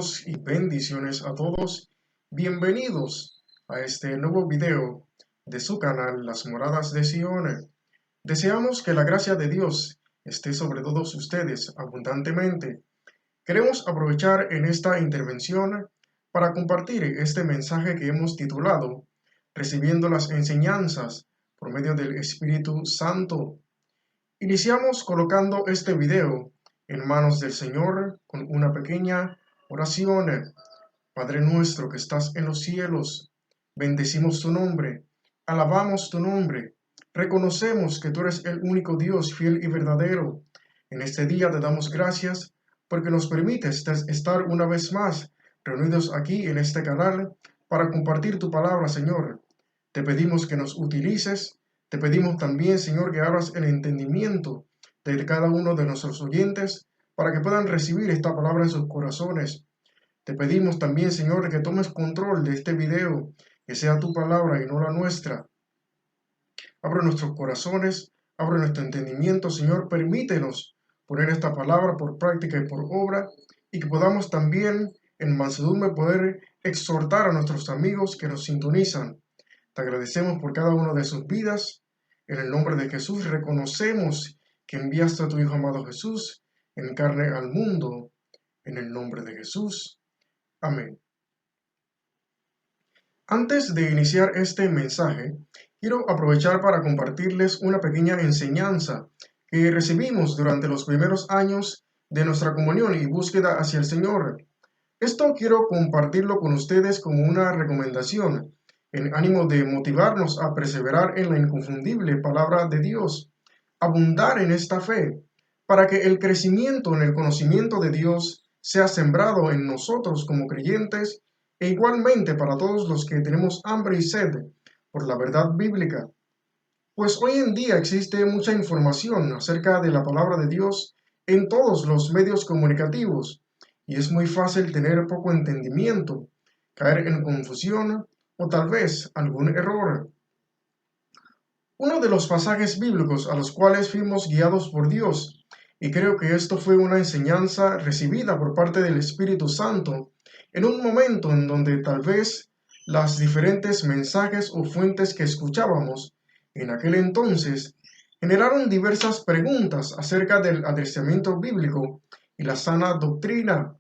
Saludos y bendiciones a todos. Bienvenidos a este nuevo video de su canal Las Moradas de Sion. Deseamos que la gracia de Dios esté sobre todos ustedes abundantemente. Queremos aprovechar en esta intervención para compartir este mensaje que hemos titulado Recibiendo las enseñanzas por medio del Espíritu Santo. Iniciamos colocando este video en manos del Señor con una pequeña oración. Padre nuestro que estás en los cielos, bendecimos tu nombre, alabamos tu nombre, reconocemos que tú eres el único Dios fiel y verdadero. En este día te damos gracias porque nos permites estar una vez más reunidos aquí en este canal para compartir tu palabra, Señor. Te pedimos que nos utilices. Te pedimos también, Señor, que abras el entendimiento de cada uno de nuestros oyentes para que puedan recibir esta palabra en sus corazones. Te pedimos también, Señor, que tomes control de este video, que sea tu palabra y no la nuestra. Abre nuestros corazones, abre nuestro entendimiento, Señor, permítenos poner esta palabra por práctica y por obra, y que podamos también en mansedumbre poder exhortar a nuestros amigos que nos sintonizan. Te agradecemos por cada una de sus vidas. En el nombre de Jesús reconocemos que enviaste a tu Hijo amado Jesús en carne al mundo. En el nombre de Jesús. Amén. Antes de iniciar este mensaje, quiero aprovechar para compartirles una pequeña enseñanza que recibimos durante los primeros años de nuestra comunión y búsqueda hacia el Señor. Esto quiero compartirlo con ustedes como una recomendación, en ánimo de motivarnos a perseverar en la inconfundible palabra de Dios, abundar en esta fe, para que el crecimiento en el conocimiento de Dios sea sembrado en nosotros como creyentes e igualmente para todos los que tenemos hambre y sed por la verdad bíblica. Pues hoy en día existe mucha información acerca de la palabra de Dios en todos los medios comunicativos y es muy fácil tener poco entendimiento, caer en confusión o tal vez algún error. Uno de los pasajes bíblicos a los cuales fuimos guiados por Dios, y creo que esto fue una enseñanza recibida por parte del Espíritu Santo, en un momento en donde tal vez las diferentes mensajes o fuentes que escuchábamos en aquel entonces generaron diversas preguntas acerca del adiestramiento bíblico y la sana doctrina.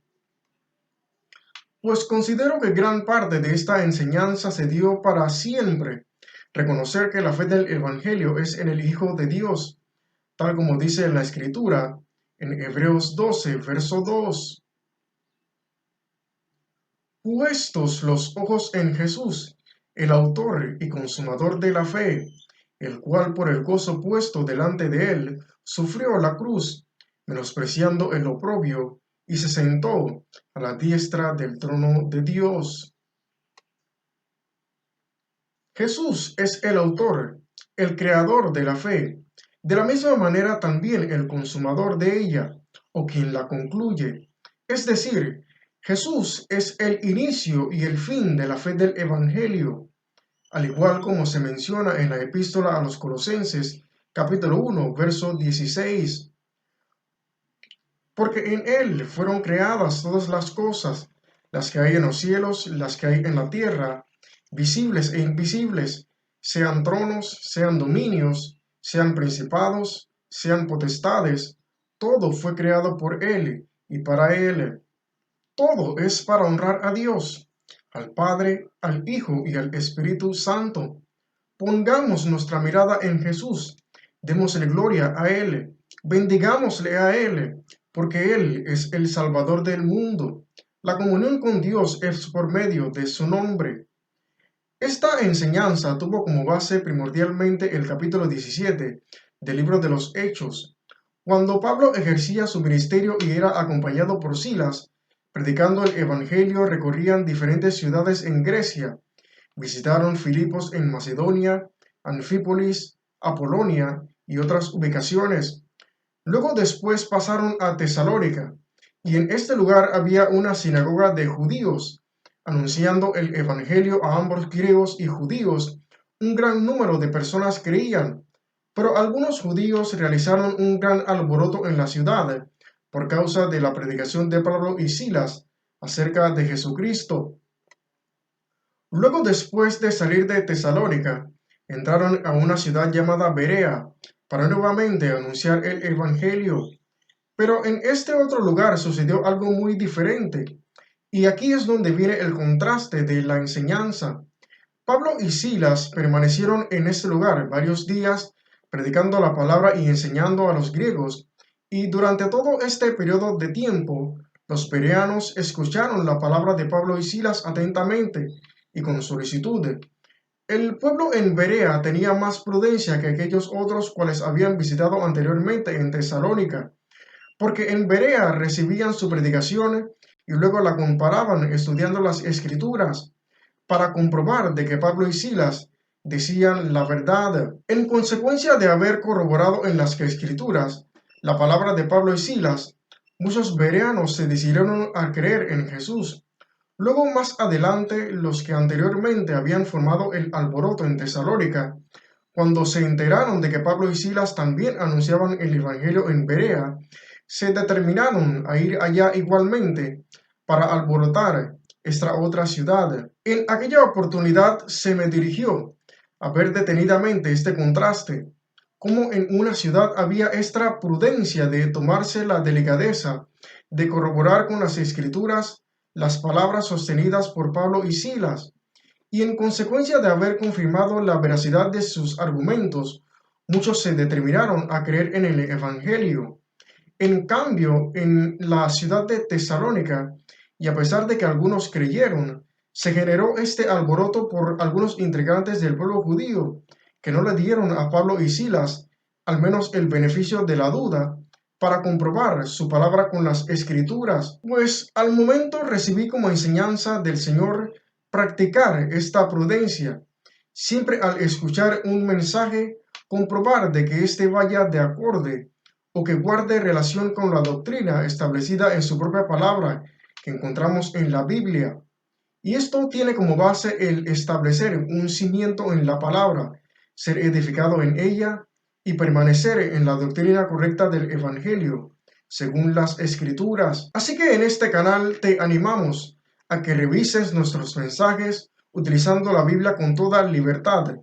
Pues considero que gran parte de esta enseñanza se dio para siempre reconocer que la fe del Evangelio es en el Hijo de Dios, tal como dice la Escritura en Hebreos 12, verso 2. Puestos los ojos en Jesús, el autor y consumador de la fe, el cual por el gozo puesto delante de él sufrió la cruz, menospreciando el oprobio, y se sentó a la diestra del trono de Dios. Jesús es el autor, el creador de la fe, de la misma manera también el consumador de ella, o quien la concluye. Es decir, Jesús es el inicio y el fin de la fe del Evangelio, al igual como se menciona en la epístola a los Colosenses, capítulo 1, verso 16. Porque en Él fueron creadas todas las cosas, las que hay en los cielos, las que hay en la tierra, visibles e invisibles, sean tronos, sean dominios, sean principados, sean potestades, todo fue creado por Él y para Él. Todo es para honrar a Dios, al Padre, al Hijo y al Espíritu Santo. Pongamos nuestra mirada en Jesús, démosle gloria a Él, bendigámosle a Él, porque Él es el Salvador del mundo. La comunión con Dios es por medio de su nombre. Esta enseñanza tuvo como base primordialmente el capítulo 17 del libro de los Hechos, cuando Pablo ejercía su ministerio y era acompañado por Silas, predicando el Evangelio, recorrían diferentes ciudades en Grecia. Visitaron Filipos en Macedonia, Anfípolis, Apolonia y otras ubicaciones. Luego después pasaron a Tesalónica, y en este lugar había una sinagoga de judíos. Anunciando el Evangelio a ambos griegos y judíos, un gran número de personas creían, pero algunos judíos realizaron un gran alboroto en la ciudad por causa de la predicación de Pablo y Silas, acerca de Jesucristo. Luego, después de salir de Tesalónica, entraron a una ciudad llamada Berea para nuevamente anunciar el Evangelio. Pero en este otro lugar sucedió algo muy diferente. Y aquí es donde viene el contraste de la enseñanza. Pablo y Silas permanecieron en este lugar varios días predicando la palabra y enseñando a los griegos, y durante todo este periodo de tiempo, los bereanos escucharon la palabra de Pablo y Silas atentamente y con solicitud. El pueblo en Berea tenía más prudencia que aquellos otros cuales habían visitado anteriormente en Tesalónica, porque en Berea recibían su predicación y luego la comparaban estudiando las escrituras para comprobar de que Pablo y Silas decían la verdad. En consecuencia de haber corroborado en las escrituras la palabra de Pablo y Silas, muchos bereanos se decidieron a creer en Jesús. Luego, más adelante, los que anteriormente habían formado el alboroto en Tesalónica, cuando se enteraron de que Pablo y Silas también anunciaban el Evangelio en Berea, se determinaron a ir allá igualmente para alborotar esta otra ciudad. En aquella oportunidad se me dirigió a ver detenidamente este contraste, cómo en una ciudad había esta prudencia de tomarse la delicadeza de corroborar con las escrituras las palabras sostenidas por Pablo y Silas, y en consecuencia de haber confirmado la veracidad de sus argumentos, muchos se determinaron a creer en el Evangelio. En cambio, en la ciudad de Tesalónica, y a pesar de que algunos creyeron, se generó este alboroto por algunos integrantes del pueblo judío, que no le dieron a Pablo y Silas al menos el beneficio de la duda, para comprobar su palabra con las escrituras, pues al momento recibí como enseñanza del Señor practicar esta prudencia, siempre al escuchar un mensaje, comprobar de que éste vaya de acorde o que guarde relación con la doctrina establecida en su propia palabra que encontramos en la Biblia. Y esto tiene como base el establecer un cimiento en la palabra, ser edificado en ella y permanecer en la doctrina correcta del Evangelio, según las Escrituras. Así que en este canal te animamos a que revises nuestros mensajes utilizando la Biblia con toda libertad.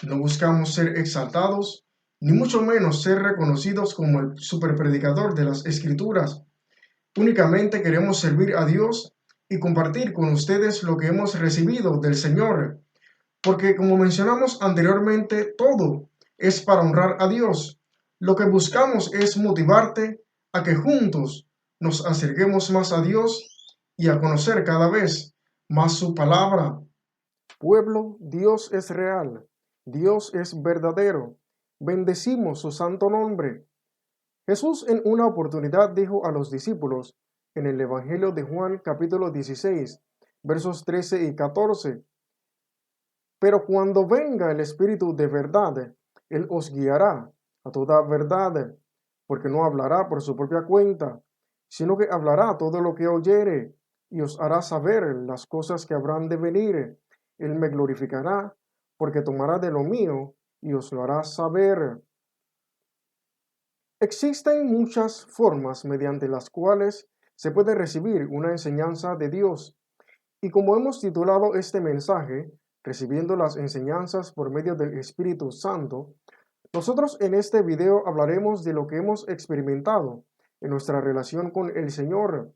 No buscamos ser exaltados, ni mucho menos ser reconocidos como el superpredicador de las Escrituras. Únicamente queremos servir a Dios y compartir con ustedes lo que hemos recibido del Señor, porque como mencionamos anteriormente, todo es para honrar a Dios. Lo que buscamos es motivarte a que juntos nos acerquemos más a Dios y a conocer cada vez más su palabra. Pueblo, Dios es real, Dios es verdadero. Bendecimos su santo nombre. Jesús en una oportunidad dijo a los discípulos en el Evangelio de Juan capítulo 16, versos 13 y 14, pero cuando venga el Espíritu de verdad, Él os guiará a toda verdad, porque no hablará por su propia cuenta, sino que hablará todo lo que oyere y os hará saber las cosas que habrán de venir. Él me glorificará, porque tomará de lo mío y os lo hará saber. Existen muchas formas mediante las cuales se puede recibir una enseñanza de Dios, y como hemos titulado este mensaje, Recibiendo las enseñanzas por medio del Espíritu Santo, nosotros en este video hablaremos de lo que hemos experimentado en nuestra relación con el Señor.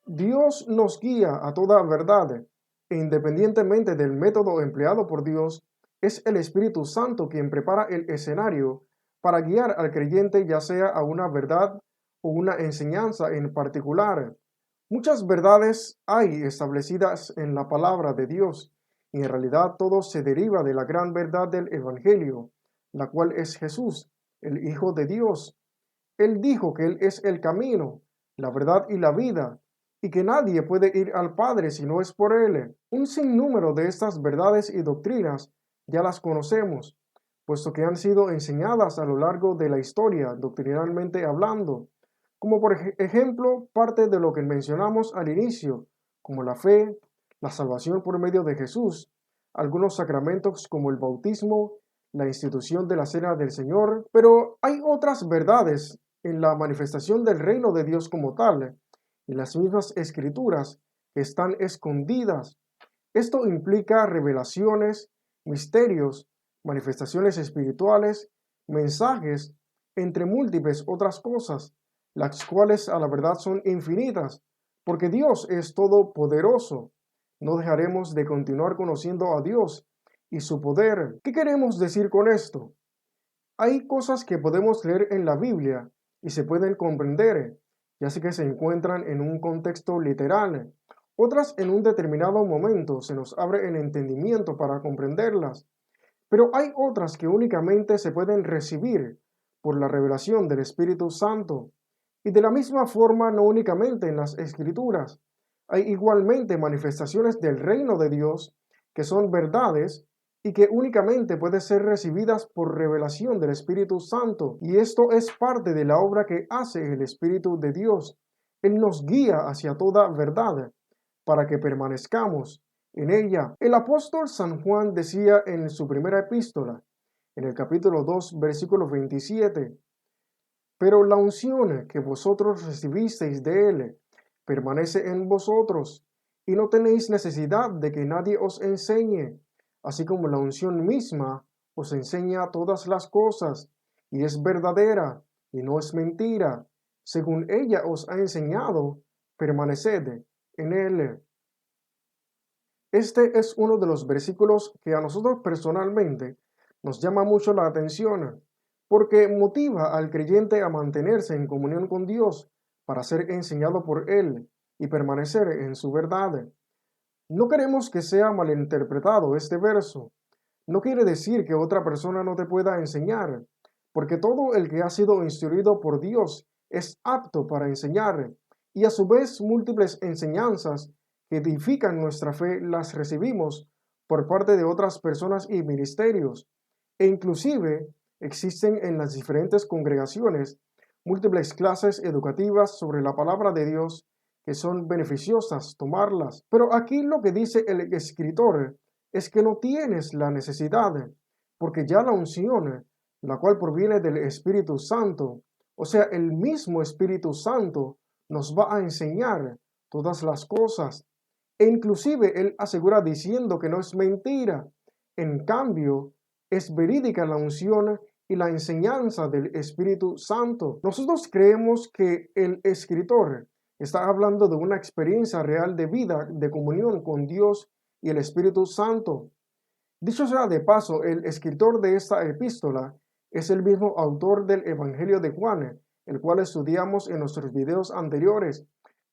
Dios nos guía a toda verdad, e independientemente del método empleado por Dios, es el Espíritu Santo quien prepara el escenario para guiar al creyente ya sea a una verdad o una enseñanza en particular. Muchas verdades hay establecidas en la palabra de Dios, y en realidad todo se deriva de la gran verdad del Evangelio, la cual es Jesús, el Hijo de Dios. Él dijo que Él es el camino, la verdad y la vida, y que nadie puede ir al Padre si no es por Él. Un sinnúmero de estas verdades y doctrinas ya las conocemos, puesto que han sido enseñadas a lo largo de la historia, doctrinalmente hablando, como por ejemplo parte de lo que mencionamos al inicio, como la fe, la salvación por medio de Jesús, algunos sacramentos como el bautismo, la institución de la cena del Señor, pero hay otras verdades en la manifestación del reino de Dios como tal, en las mismas escrituras que están escondidas. Esto implica revelaciones, misterios, manifestaciones espirituales, mensajes, entre múltiples otras cosas, las cuales a la verdad son infinitas, porque Dios es todopoderoso. No dejaremos de continuar conociendo a Dios y su poder. ¿Qué queremos decir con esto? Hay cosas que podemos leer en la Biblia y se pueden comprender, ya sea que se encuentran en un contexto literal. Otras en un determinado momento se nos abre el entendimiento para comprenderlas, pero hay otras que únicamente se pueden recibir por la revelación del Espíritu Santo. Y de la misma forma, no únicamente en las Escrituras, hay igualmente manifestaciones del reino de Dios que son verdades y que únicamente pueden ser recibidas por revelación del Espíritu Santo. Y esto es parte de la obra que hace el Espíritu de Dios. Él nos guía hacia toda verdad para que permanezcamos en ella. El apóstol San Juan decía en su primera epístola, en el capítulo 2, versículo 27, pero la unción que vosotros recibisteis de él permanece en vosotros, y no tenéis necesidad de que nadie os enseñe, así como la unción misma os enseña todas las cosas, y es verdadera, y no es mentira. Según ella os ha enseñado, permaneced en él. Este es uno de los versículos que a nosotros personalmente nos llama mucho la atención, porque motiva al creyente a mantenerse en comunión con Dios para ser enseñado por Él y permanecer en su verdad. No queremos que sea malinterpretado este verso. No quiere decir que otra persona no te pueda enseñar, porque todo el que ha sido instruido por Dios es apto para enseñar, y a su vez múltiples enseñanzas que edifican nuestra fe las recibimos por parte de otras personas y ministerios, e inclusive existen en las diferentes congregaciones múltiples clases educativas sobre la palabra de Dios que son beneficiosas tomarlas. Pero aquí lo que dice el escritor es que no tienes la necesidad, porque ya la unción, la cual proviene del Espíritu Santo, o sea, el mismo Espíritu Santo, nos va a enseñar todas las cosas. E inclusive él asegura diciendo que no es mentira. En cambio, es verídica la unción y la enseñanza del Espíritu Santo. Nosotros creemos que el escritor está hablando de una experiencia real de vida, de comunión con Dios y el Espíritu Santo. Dicho sea de paso, el escritor de esta epístola es el mismo autor del Evangelio de Juan, el cual estudiamos en nuestros videos anteriores.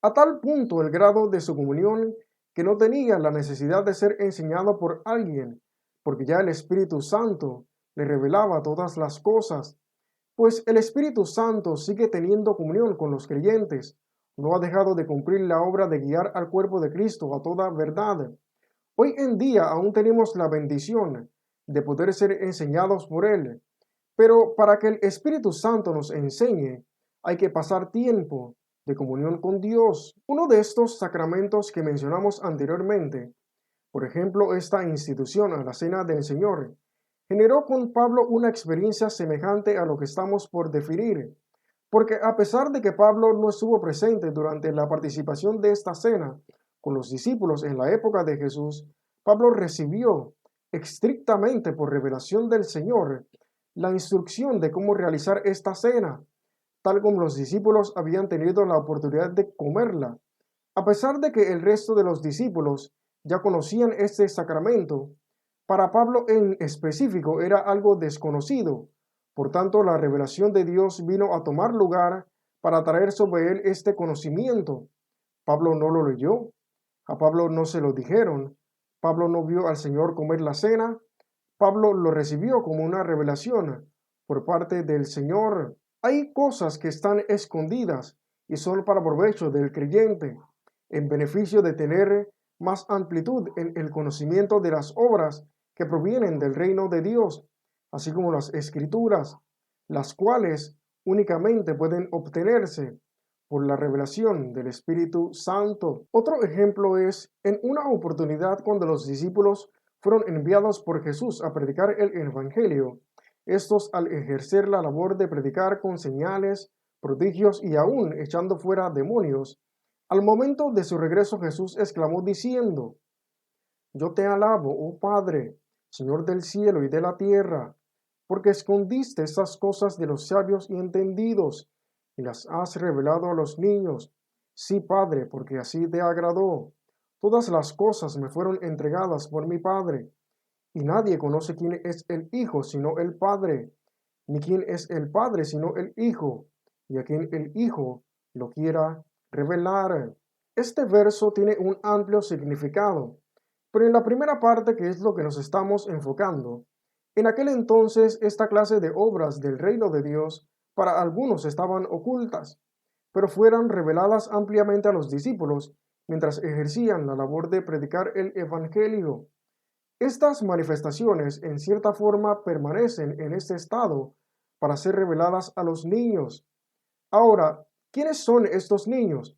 A tal punto el grado de su comunión que no tenía la necesidad de ser enseñado por alguien, porque ya el Espíritu Santo le revelaba todas las cosas. Pues el Espíritu Santo sigue teniendo comunión con los creyentes, no ha dejado de cumplir la obra de guiar al cuerpo de Cristo a toda verdad. Hoy en día aún tenemos la bendición de poder ser enseñados por Él, pero para que el Espíritu Santo nos enseñe, hay que pasar tiempo de comunión con Dios. Uno de estos sacramentos que mencionamos anteriormente, por ejemplo, esta institución a la Cena del Señor, generó con Pablo una experiencia semejante a lo que estamos por definir, porque a pesar de que Pablo no estuvo presente durante la participación de esta cena con los discípulos en la época de Jesús, Pablo recibió estrictamente por revelación del Señor la instrucción de cómo realizar esta cena, tal como los discípulos habían tenido la oportunidad de comerla. A pesar de que el resto de los discípulos ya conocían este sacramento, para Pablo en específico era algo desconocido. Por tanto, la revelación de Dios vino a tomar lugar para traer sobre él este conocimiento. Pablo no lo leyó, a Pablo no se lo dijeron, Pablo no vio al Señor comer la cena, Pablo lo recibió como una revelación por parte del Señor. Hay cosas que están escondidas y son para provecho del creyente, en beneficio de tener más amplitud en el conocimiento de las obras que provienen del reino de Dios, así como las escrituras, las cuales únicamente pueden obtenerse por la revelación del Espíritu Santo. Otro ejemplo es en una oportunidad cuando los discípulos fueron enviados por Jesús a predicar el Evangelio. Estos, al ejercer la labor de predicar con señales, prodigios y aún echando fuera demonios, Al momento de su regreso, Jesús exclamó diciendo: Yo te alabo, oh Padre, Señor del cielo y de la tierra, porque escondiste estas cosas de los sabios y entendidos, y las has revelado a los niños. Sí, Padre, porque así te agradó. Todas las cosas me fueron entregadas por mi Padre, y nadie conoce quién es el Hijo sino el Padre, ni quién es el Padre sino el Hijo, y a quien el Hijo lo quiera revelar. Este verso tiene un amplio significado, pero en la primera parte, que es lo que nos estamos enfocando, en aquel entonces esta clase de obras del reino de Dios para algunos estaban ocultas, pero fueron reveladas ampliamente a los discípulos mientras ejercían la labor de predicar el Evangelio. Estas manifestaciones en cierta forma permanecen en este estado para ser reveladas a los niños. Ahora, ¿quiénes son estos niños?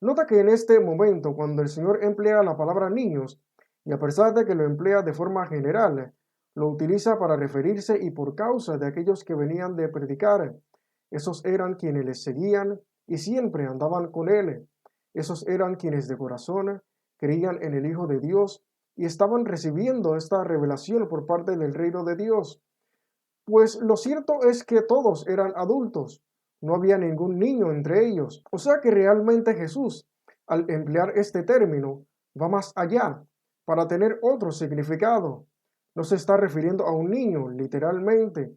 Nota que en este momento, cuando el Señor emplea la palabra niños, y a pesar de que lo emplea de forma general, lo utiliza para referirse y por causa de aquellos que venían de predicar. Esos eran quienes les seguían y siempre andaban con él. Esos eran quienes de corazón creían en el Hijo de Dios y estaban recibiendo esta revelación por parte del reino de Dios. Pues lo cierto es que todos eran adultos, no había ningún niño entre ellos. O sea que realmente Jesús, al emplear este término, va más allá, para tener otro significado. No se está refiriendo a un niño, literalmente.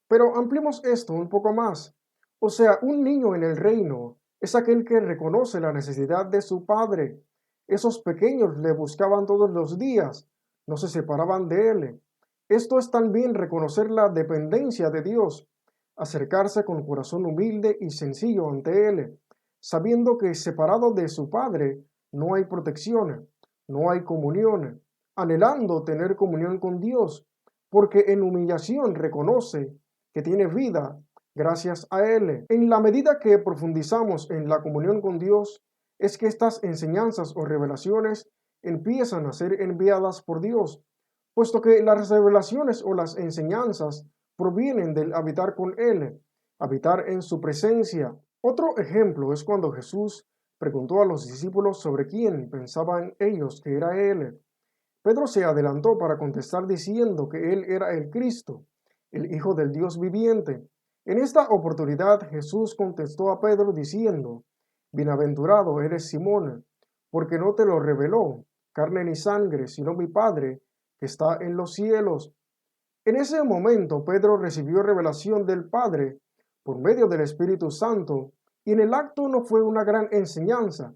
Pero ampliemos esto un poco más. O sea, un niño en el reino es aquel que reconoce la necesidad de su padre. Esos pequeños le buscaban todos los días, no se separaban de él. Esto es también reconocer la dependencia de Dios, acercarse con corazón humilde y sencillo ante Él, sabiendo que separado de su Padre no hay protección, no hay comunión, anhelando tener comunión con Dios, porque en humillación reconoce que tiene vida gracias a Él. En la medida que profundizamos en la comunión con Dios, es que estas enseñanzas o revelaciones empiezan a ser enviadas por Dios, puesto que las revelaciones o las enseñanzas provienen del habitar con Él, habitar en su presencia. Otro ejemplo es cuando Jesús preguntó a los discípulos sobre quién pensaban ellos que era Él. Pedro se adelantó para contestar diciendo que Él era el Cristo, el Hijo del Dios viviente. En esta oportunidad Jesús contestó a Pedro diciendo: Bienaventurado eres Simón, porque no te lo reveló carne ni sangre, sino mi Padre que está en los cielos. En ese momento Pedro recibió revelación del Padre por medio del Espíritu Santo, y en el acto no fue una gran enseñanza,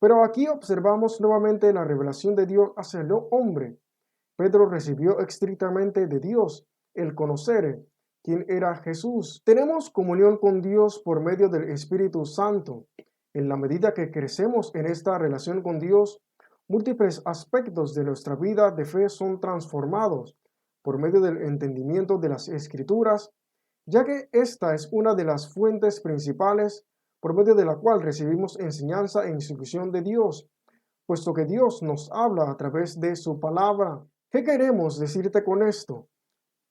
pero aquí observamos nuevamente la revelación de Dios hacia el hombre. Pedro recibió estrictamente de Dios el conocer quién era Jesús. Tenemos comunión con Dios por medio del Espíritu Santo. En la medida que crecemos en esta relación con Dios, múltiples aspectos de nuestra vida de fe son transformados por medio del entendimiento de las Escrituras, ya que esta es una de las fuentes principales por medio de la cual recibimos enseñanza e instrucción de Dios, puesto que Dios nos habla a través de su palabra. ¿Qué queremos decirte con esto?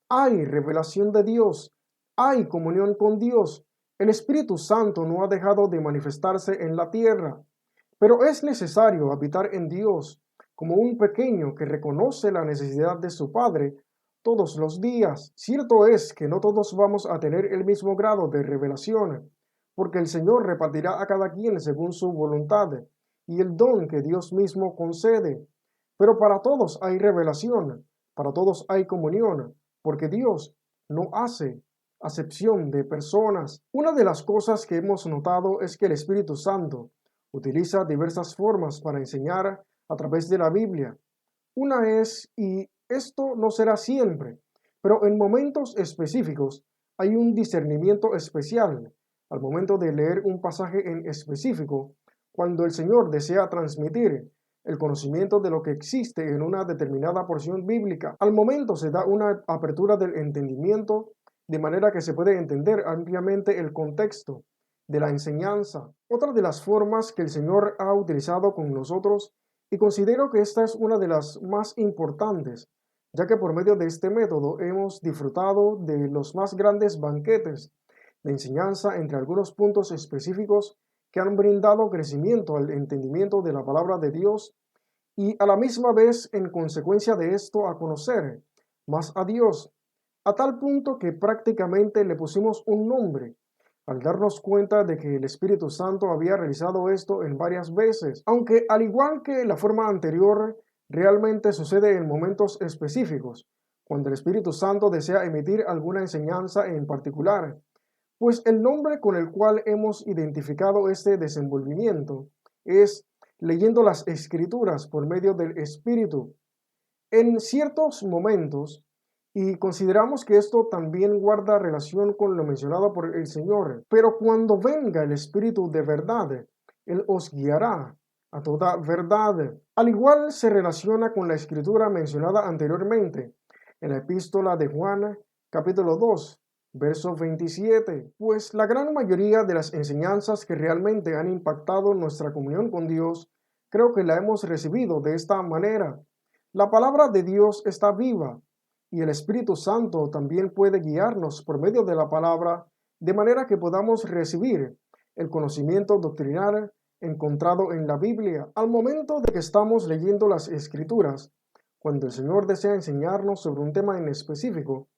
Hay revelación de Dios, hay comunión con Dios. El Espíritu Santo no ha dejado de manifestarse en la tierra, pero es necesario habitar en Dios como un pequeño que reconoce la necesidad de su Padre todos los días. Cierto es que no todos vamos a tener el mismo grado de revelación, porque el Señor repartirá a cada quien según su voluntad y el don que Dios mismo concede. Pero para todos hay revelación, para todos hay comunión, porque Dios no hace acepción de personas. Una de las cosas que hemos notado es que el Espíritu Santo utiliza diversas formas para enseñar a través de la Biblia. Una es, y esto no será siempre, pero en momentos específicos hay un discernimiento especial al momento de leer un pasaje en específico, cuando el Señor desea transmitir el conocimiento de lo que existe en una determinada porción bíblica. Al momento se da una apertura del entendimiento, de manera que se puede entender ampliamente el contexto de la enseñanza. Otra de las formas que el Señor ha utilizado con nosotros, y considero que esta es una de las más importantes, ya que por medio de este método hemos disfrutado de los más grandes banquetes de enseñanza entre algunos puntos específicos que han brindado crecimiento al entendimiento de la palabra de Dios y a la misma vez, en consecuencia de esto, a conocer más a Dios, a tal punto que prácticamente le pusimos un nombre, al darnos cuenta de que el Espíritu Santo había realizado esto en varias veces, aunque al igual que la forma anterior, realmente sucede en momentos específicos, cuando el Espíritu Santo desea emitir alguna enseñanza en particular, pues el nombre con el cual hemos identificado este desenvolvimiento es leyendo las Escrituras por medio del Espíritu. En ciertos momentos, y consideramos que esto también guarda relación con lo mencionado por el Señor, pero cuando venga el Espíritu de verdad, Él os guiará a toda verdad. Al igual se relaciona con la escritura mencionada anteriormente, en la epístola de Juan, capítulo 2, verso 27, pues la gran mayoría de las enseñanzas que realmente han impactado nuestra comunión con Dios, creo que la hemos recibido de esta manera. La palabra de Dios está viva y el Espíritu Santo también puede guiarnos por medio de la palabra, de manera que podamos recibir el conocimiento doctrinal encontrado en la Biblia. Al momento de que estamos leyendo las Escrituras, cuando el Señor desea enseñarnos sobre un tema en específico,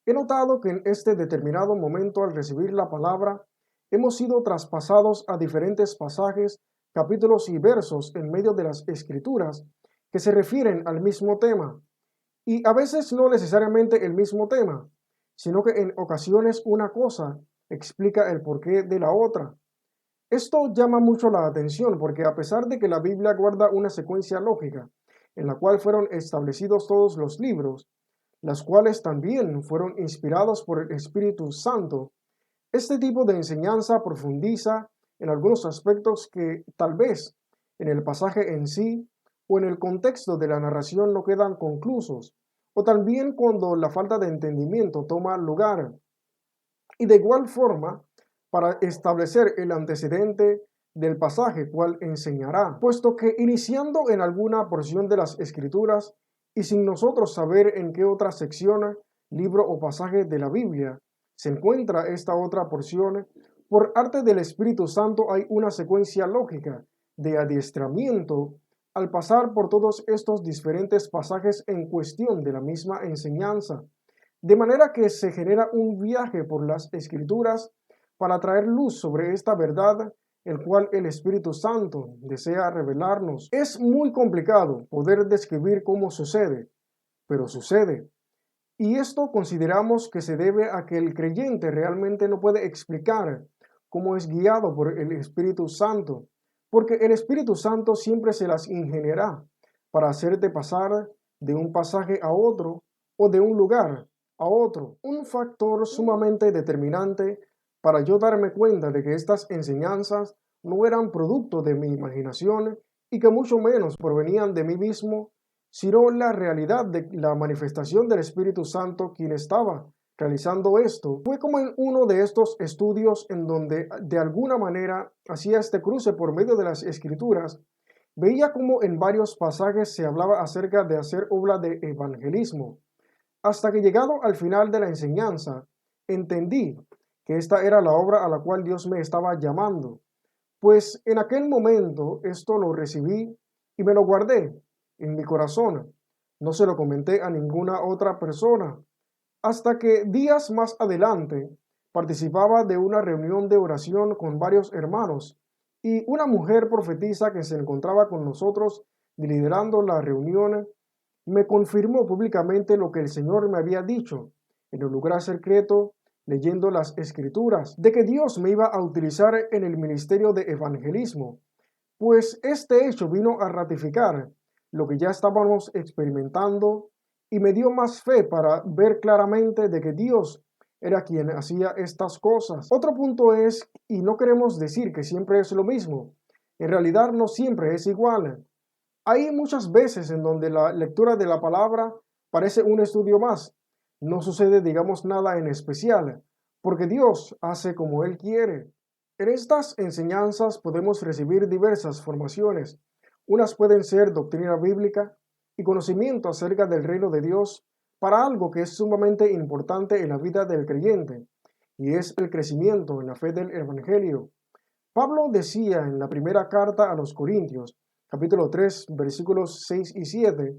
he notado que en este determinado momento, al recibir la palabra, hemos sido traspasados a diferentes pasajes, capítulos y versos en medio de las Escrituras que se refieren al mismo tema, y a veces no necesariamente el mismo tema, sino que en ocasiones una cosa explica el porqué de la otra. Esto llama mucho la atención porque a pesar de que la Biblia guarda una secuencia lógica en la cual fueron establecidos todos los libros, las cuales también fueron inspirados por el Espíritu Santo, este tipo de enseñanza profundiza en algunos aspectos que tal vez en el pasaje en sí o en el contexto de la narración no quedan conclusos, o también cuando la falta de entendimiento toma lugar. Y de igual forma, para establecer el antecedente del pasaje cual enseñará, puesto que iniciando en alguna porción de las Escrituras y sin nosotros saber en qué otra sección, libro o pasaje de la Biblia se encuentra esta otra porción, por arte del Espíritu Santo hay una secuencia lógica de adiestramiento al pasar por todos estos diferentes pasajes en cuestión de la misma enseñanza, de manera que se genera un viaje por las Escrituras para traer luz sobre esta verdad, el cual el Espíritu Santo desea revelarnos. Es muy complicado poder describir cómo sucede, pero sucede. Y esto consideramos que se debe a que el creyente realmente no puede explicar cómo es guiado por el Espíritu Santo, porque el Espíritu Santo siempre se las ingeniará para hacerte pasar de un pasaje a otro o de un lugar a otro. Un factor sumamente determinante para yo darme cuenta de que estas enseñanzas no eran producto de mi imaginación y que mucho menos provenían de mí mismo, sino la realidad de la manifestación del Espíritu Santo quien estaba realizando esto. Fue como en uno de estos estudios en donde de alguna manera hacía este cruce por medio de las Escrituras, veía como en varios pasajes se hablaba acerca de hacer obra de evangelismo, hasta que llegado al final de la enseñanza, entendí que esta era la obra a la cual Dios me estaba llamando, pues en aquel momento esto lo recibí y me lo guardé en mi corazón. No se lo comenté a ninguna otra persona, hasta que días más adelante participaba de una reunión de oración con varios hermanos y una mujer profetisa que se encontraba con nosotros liderando la reunión me confirmó públicamente lo que el Señor me había dicho en el lugar secreto, leyendo las Escrituras, de que Dios me iba a utilizar en el ministerio de evangelismo, pues este hecho vino a ratificar lo que ya estábamos experimentando y me dio más fe para ver claramente de que Dios era quien hacía estas cosas. Otro punto es, y no queremos decir que siempre es lo mismo, en realidad no siempre es igual. Hay muchas veces en donde la lectura de la palabra parece un estudio más. No sucede, digamos, nada en especial, porque Dios hace como Él quiere. En estas enseñanzas podemos recibir diversas formaciones. Unas pueden ser doctrina bíblica y conocimiento acerca del reino de Dios para algo que es sumamente importante en la vida del creyente, y es el crecimiento en la fe del Evangelio. Pablo decía en la primera carta a los Corintios, capítulo 3, versículos 6 y 7,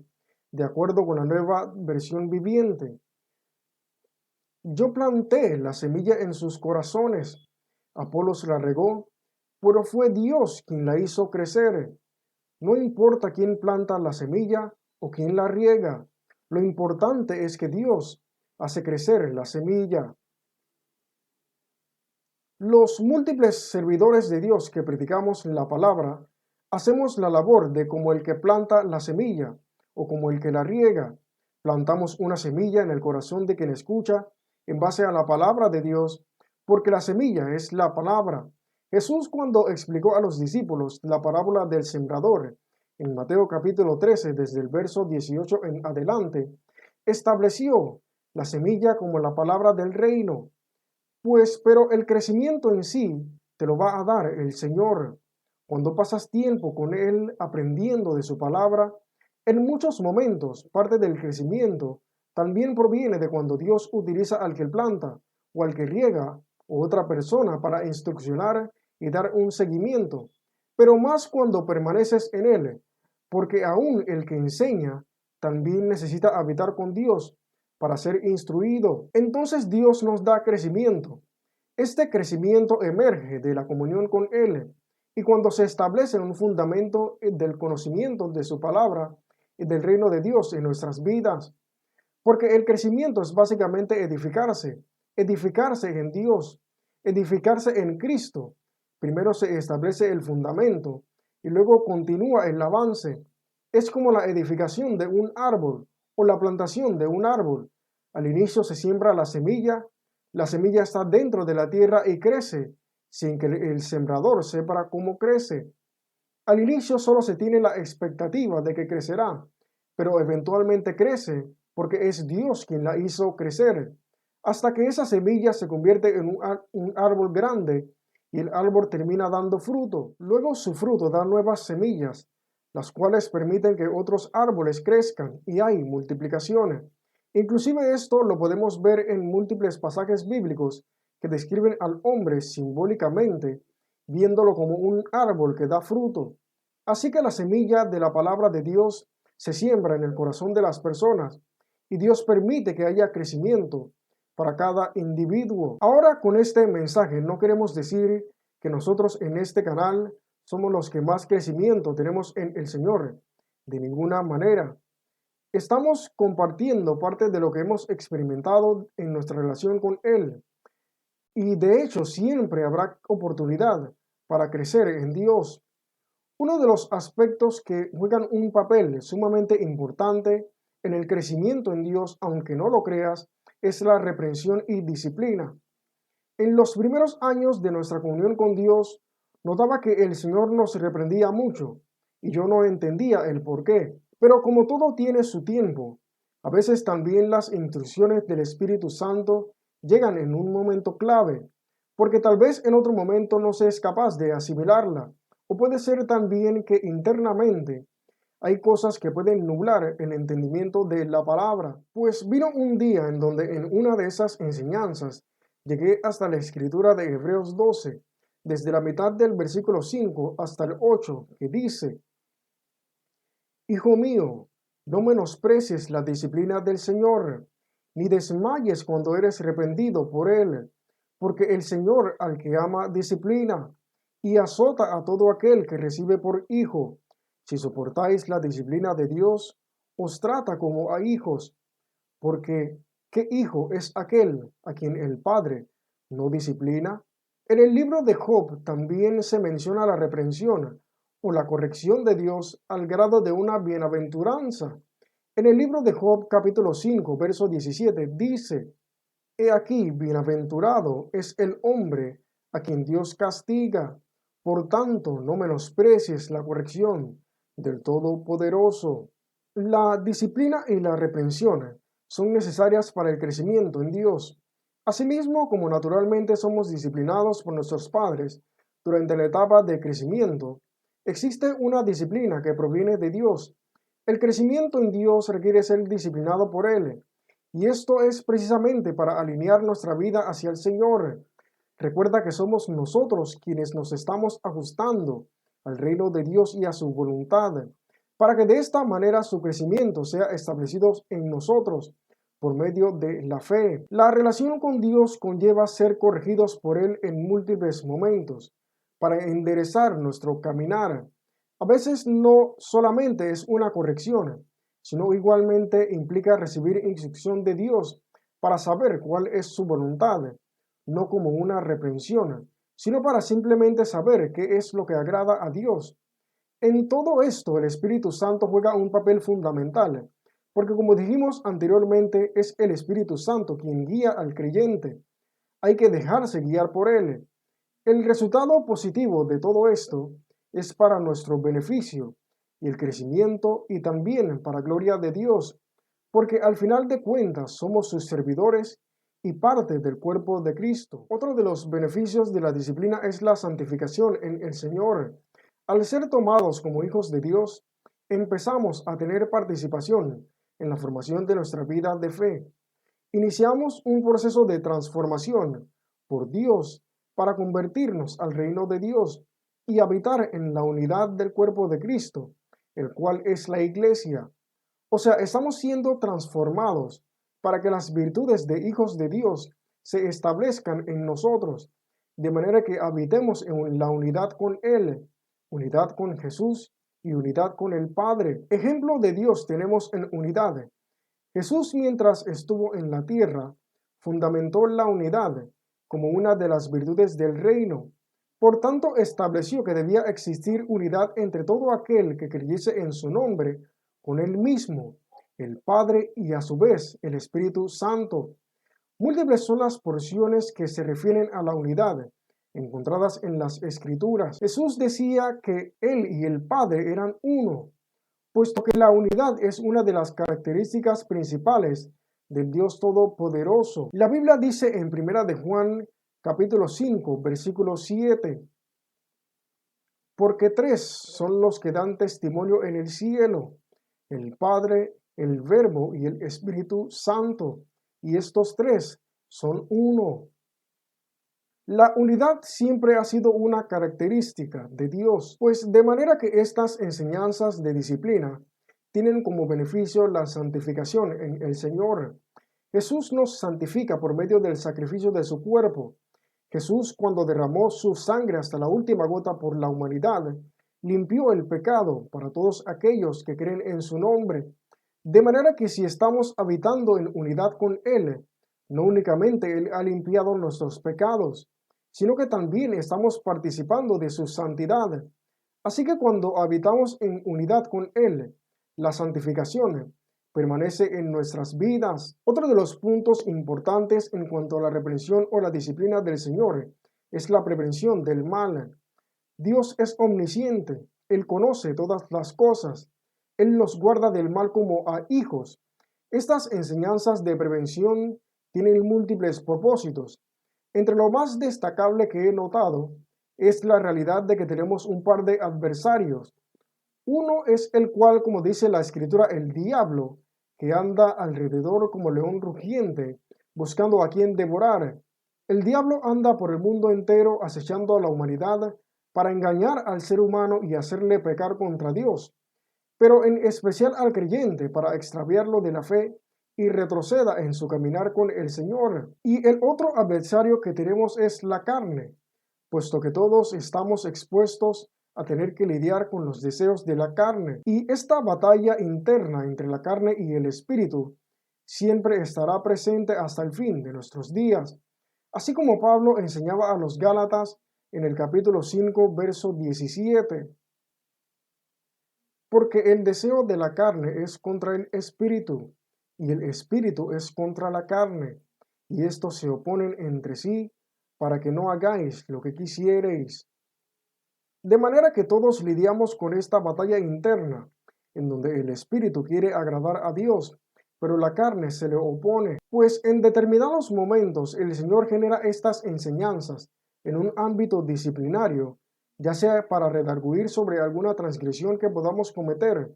de acuerdo con la nueva versión viviente: yo planté la semilla en sus corazones, Apolos la regó, pero fue Dios quien la hizo crecer. No importa quién planta la semilla o quién la riega, lo importante es que Dios hace crecer la semilla. Los múltiples servidores de Dios que predicamos la palabra, hacemos la labor de como el que planta la semilla o como el que la riega. Plantamos una semilla en el corazón de quien escucha en base a la palabra de Dios, porque la semilla es la palabra. Jesús, cuando explicó a los discípulos la parábola del sembrador, en Mateo capítulo 13, desde el verso 18 en adelante, estableció la semilla como la palabra del reino. Pero el crecimiento en sí te lo va a dar el Señor. Cuando pasas tiempo con Él aprendiendo de su palabra, en muchos momentos parte del crecimiento también proviene de cuando Dios utiliza al que planta o al que riega o otra persona para instruccionar y dar un seguimiento, pero más cuando permaneces en Él, porque aún el que enseña también necesita habitar con Dios para ser instruido. Entonces Dios nos da crecimiento. Este crecimiento emerge de la comunión con Él y cuando se establece un fundamento del conocimiento de su palabra y del reino de Dios en nuestras vidas. Porque el crecimiento es básicamente edificarse en Dios, edificarse en Cristo. Primero se establece el fundamento y luego continúa el avance. Es como la edificación de un árbol o la plantación de un árbol. Al inicio se siembra la semilla está dentro de la tierra y crece, sin que el sembrador sepa cómo crece. Al inicio solo se tiene la expectativa de que crecerá, pero eventualmente crece porque es Dios quien la hizo crecer, hasta que esa semilla se convierte en un árbol grande y el árbol termina dando fruto. Luego su fruto da nuevas semillas, las cuales permiten que otros árboles crezcan y hay multiplicaciones. Inclusive esto lo podemos ver en múltiples pasajes bíblicos que describen al hombre simbólicamente, viéndolo como un árbol que da fruto. Así que la semilla de la palabra de Dios se siembra en el corazón de las personas y Dios permite que haya crecimiento para cada individuo. Ahora, con este mensaje no queremos decir que nosotros en este canal somos los que más crecimiento tenemos en el Señor. De ninguna manera. Estamos compartiendo parte de lo que hemos experimentado en nuestra relación con Él. Y de hecho siempre habrá oportunidad para crecer en Dios. Uno de los aspectos que juegan un papel sumamente importante en el crecimiento en Dios, aunque no lo creas, es la reprensión y disciplina. En los primeros años de nuestra comunión con Dios, notaba que el Señor nos reprendía mucho y yo no entendía el por qué. Pero como todo tiene su tiempo, a veces también las instrucciones del Espíritu Santo llegan en un momento clave, porque tal vez en otro momento no seas capaz de asimilarla, o puede ser también que internamente hay cosas que pueden nublar el entendimiento de la palabra. Pues vino un día en donde en una de esas enseñanzas llegué hasta la escritura de Hebreos 12, desde la mitad del versículo 5 hasta el 8, que dice: Hijo mío, no menosprecies la disciplina del Señor, ni desmayes cuando eres reprendido por Él, porque el Señor al que ama disciplina, y azota a todo aquel que recibe por hijo. Si soportáis la disciplina de Dios, os trata como a hijos, porque ¿qué hijo es aquel a quien el Padre no disciplina? En el libro de Job también se menciona la reprensión o la corrección de Dios al grado de una bienaventuranza. En el libro de Job capítulo 5, verso 17 dice: He aquí, bienaventurado es el hombre a quien Dios castiga. Por tanto, no menosprecies la corrección del Todopoderoso. La disciplina y la reprensión son necesarias para el crecimiento en Dios. Asimismo, como naturalmente somos disciplinados por nuestros padres durante la etapa de crecimiento, existe una disciplina que proviene de Dios. El crecimiento en Dios requiere ser disciplinado por Él, y esto es precisamente para alinear nuestra vida hacia el Señor. Recuerda que somos nosotros quienes nos estamos ajustando al reino de Dios y a su voluntad, para que de esta manera su crecimiento sea establecido en nosotros por medio de la fe. La relación con Dios conlleva ser corregidos por Él en múltiples momentos para enderezar nuestro caminar. A veces no solamente es una corrección, sino igualmente implica recibir instrucción de Dios para saber cuál es su voluntad, no como una reprensión, sino para simplemente saber qué es lo que agrada a Dios. En todo esto, el Espíritu Santo juega un papel fundamental, porque como dijimos anteriormente, es el Espíritu Santo quien guía al creyente. Hay que dejarse guiar por él. El resultado positivo de todo esto es para nuestro beneficio y el crecimiento y también para gloria de Dios, porque al final de cuentas somos sus servidores y parte del cuerpo de Cristo. Otro de los beneficios de la disciplina es la santificación en el Señor. Al ser tomados como hijos de Dios, empezamos a tener participación en la formación de nuestra vida de fe. Iniciamos un proceso de transformación por Dios para convertirnos al reino de Dios y habitar en la unidad del cuerpo de Cristo, el cual es la iglesia. O sea, estamos siendo transformados para que las virtudes de hijos de Dios se establezcan en nosotros, de manera que habitemos en la unidad con Él, unidad con Jesús y unidad con el Padre. Ejemplo de Dios tenemos en unidad. Jesús, mientras estuvo en la tierra, fundamentó la unidad como una de las virtudes del reino. Por tanto, estableció que debía existir unidad entre todo aquel que creyese en su nombre, con él mismo, el Padre y a su vez el Espíritu Santo. Múltiples son las porciones que se refieren a la unidad, encontradas en las Escrituras. Jesús decía que él y el Padre eran uno, puesto que la unidad es una de las características principales del Dios Todopoderoso. La Biblia dice en Primera de Juan, capítulo 5, versículo 7, porque tres son los que dan testimonio en el cielo, el Padre, el Verbo y el Espíritu Santo, y estos tres son uno. La unidad siempre ha sido una característica de Dios, pues de manera que estas enseñanzas de disciplina tienen como beneficio la santificación en el Señor. Jesús nos santifica por medio del sacrificio de su cuerpo. Jesús, cuando derramó su sangre hasta la última gota por la humanidad, limpió el pecado para todos aquellos que creen en su nombre. De manera que si estamos habitando en unidad con Él, no únicamente Él ha limpiado nuestros pecados, sino que también estamos participando de su santidad. Así que cuando habitamos en unidad con Él, la santificación permanece en nuestras vidas. Otro de los puntos importantes en cuanto a la reprensión o la disciplina del Señor es la prevención del mal. Dios es omnisciente, Él conoce todas las cosas, Él nos guarda del mal como a hijos. Estas enseñanzas de prevención tienen múltiples propósitos. Entre lo más destacable que he notado es la realidad de que tenemos un par de adversarios. Uno es el cual, como dice la escritura, el diablo, que anda alrededor como león rugiente, buscando a quien devorar. El diablo anda por el mundo entero acechando a la humanidad para engañar al ser humano y hacerle pecar contra Dios, pero en especial al creyente para extraviarlo de la fe y retroceda en su caminar con el Señor. Y el otro adversario que tenemos es la carne, puesto que todos estamos expuestos a tener que lidiar con los deseos de la carne. Y esta batalla interna entre la carne y el espíritu siempre estará presente hasta el fin de nuestros días, así como Pablo enseñaba a los Gálatas en el capítulo 5, verso 17. Porque el deseo de la carne es contra el espíritu, y el espíritu es contra la carne, y estos se oponen entre sí, para que no hagáis lo que quisiereis. De manera que todos lidiamos con esta batalla interna, en donde el espíritu quiere agradar a Dios, pero la carne se le opone, pues en determinados momentos el Señor genera estas enseñanzas en un ámbito disciplinario, ya sea para redarguir sobre alguna transgresión que podamos cometer,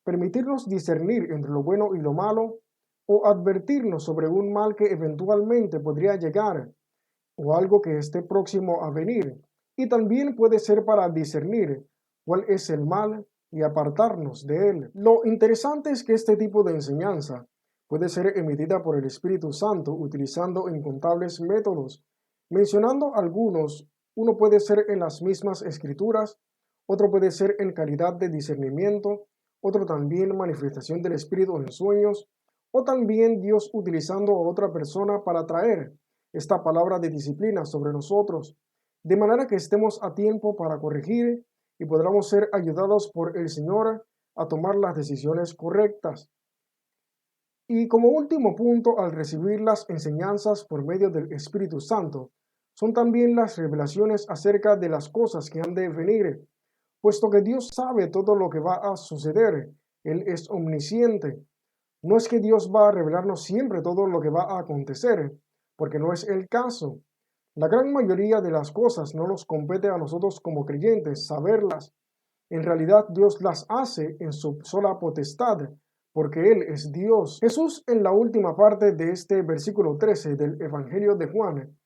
permitirnos discernir entre lo bueno y lo malo, o advertirnos sobre un mal que eventualmente podría llegar. o algo que esté próximo a venir, y también puede ser para discernir cuál es el mal y apartarnos de él. Lo interesante es que este tipo de enseñanza puede ser emitida por el Espíritu Santo utilizando incontables métodos. Mencionando algunos, uno puede ser en las mismas escrituras, otro puede ser en calidad de discernimiento, otro también manifestación del Espíritu en sueños, o también Dios utilizando a otra persona para traer esta palabra de disciplina sobre nosotros, de manera que estemos a tiempo para corregir y podamos ser ayudados por el Señor a tomar las decisiones correctas. Y como último punto, al recibir las enseñanzas por medio del Espíritu Santo, son también las revelaciones acerca de las cosas que han de venir, puesto que Dios sabe todo lo que va a suceder. Él es omnisciente. No es que Dios va a revelarnos siempre todo lo que va a acontecer, porque no es el caso. La gran mayoría de las cosas no nos compete a nosotros como creyentes saberlas. En realidad Dios las hace en su sola potestad, porque Él es Dios. Jesús en la última parte de este versículo 13 del Evangelio de Juan,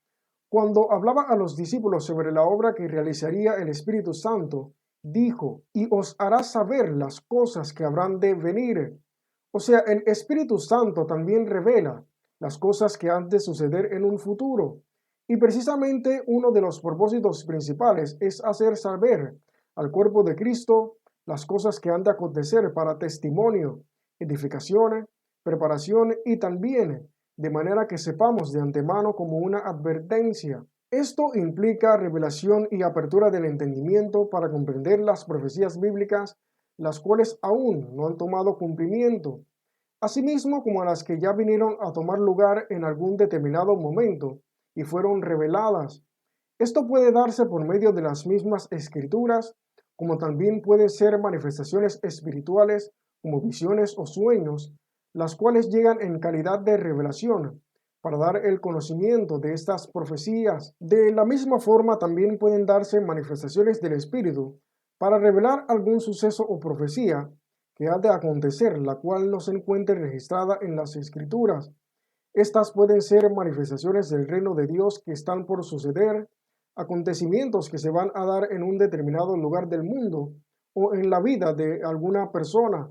cuando hablaba a los discípulos sobre la obra que realizaría el Espíritu Santo, dijo, y os hará saber las cosas que habrán de venir. O sea, el Espíritu Santo también revela las cosas que han de suceder en un futuro. Y precisamente uno de los propósitos principales es hacer saber al cuerpo de Cristo las cosas que han de acontecer para testimonio, edificación, preparación y también de manera que sepamos de antemano como una advertencia. Esto implica revelación y apertura del entendimiento para comprender las profecías bíblicas, las cuales aún no han tomado cumplimiento, asimismo como las que ya vinieron a tomar lugar en algún determinado momento y fueron reveladas. Esto puede darse por medio de las mismas escrituras, como también pueden ser manifestaciones espirituales como visiones o sueños, las cuales llegan en calidad de revelación para dar el conocimiento de estas profecías. De la misma forma también pueden darse manifestaciones del Espíritu para revelar algún suceso o profecía que ha de acontecer, la cual no se encuentre registrada en las Escrituras. Estas pueden ser manifestaciones del reino de Dios que están por suceder, acontecimientos que se van a dar en un determinado lugar del mundo o en la vida de alguna persona,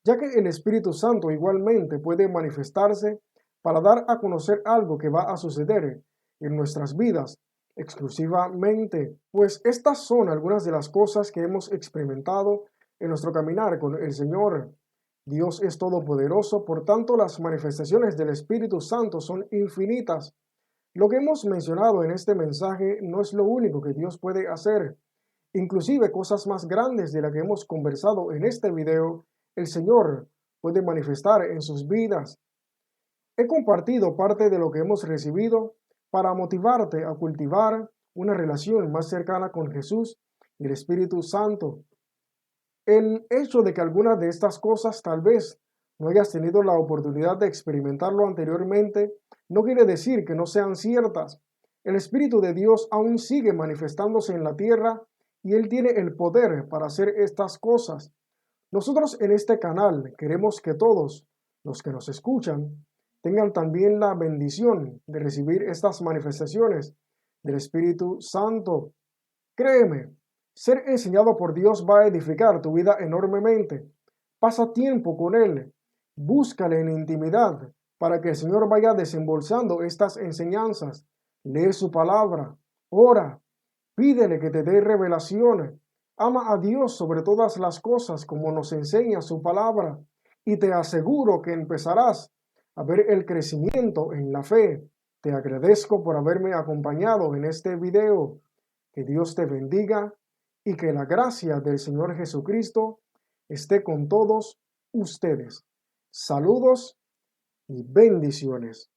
ya que el Espíritu Santo igualmente puede manifestarse para dar a conocer algo que va a suceder en nuestras vidas exclusivamente, pues estas son algunas de las cosas que hemos experimentado en nuestro caminar con el Señor. Dios es todopoderoso, por tanto las manifestaciones del Espíritu Santo son infinitas. Lo que hemos mencionado en este mensaje no es lo único que Dios puede hacer. Inclusive cosas más grandes de las que hemos conversado en este video, el Señor puede manifestar en sus vidas. He compartido parte de lo que hemos recibido para motivarte a cultivar una relación más cercana con Jesús y el Espíritu Santo. El hecho de que algunas de estas cosas tal vez no hayas tenido la oportunidad de experimentarlo anteriormente, no quiere decir que no sean ciertas. El Espíritu de Dios aún sigue manifestándose en la tierra y Él tiene el poder para hacer estas cosas. Nosotros en este canal queremos que todos los que nos escuchan tengan también la bendición de recibir estas manifestaciones del Espíritu Santo. Créeme, ser enseñado por Dios va a edificar tu vida enormemente. Pasa tiempo con Él. Búscale en intimidad para que el Señor vaya desembolsando estas enseñanzas. Lee su palabra, ora, pídele que te dé revelaciones. Ama a Dios sobre todas las cosas como nos enseña su palabra y te aseguro que empezarás a ver el crecimiento en la fe. Te agradezco por haberme acompañado en este video. Que Dios te bendiga y que la gracia del Señor Jesucristo esté con todos ustedes. Saludos y bendiciones.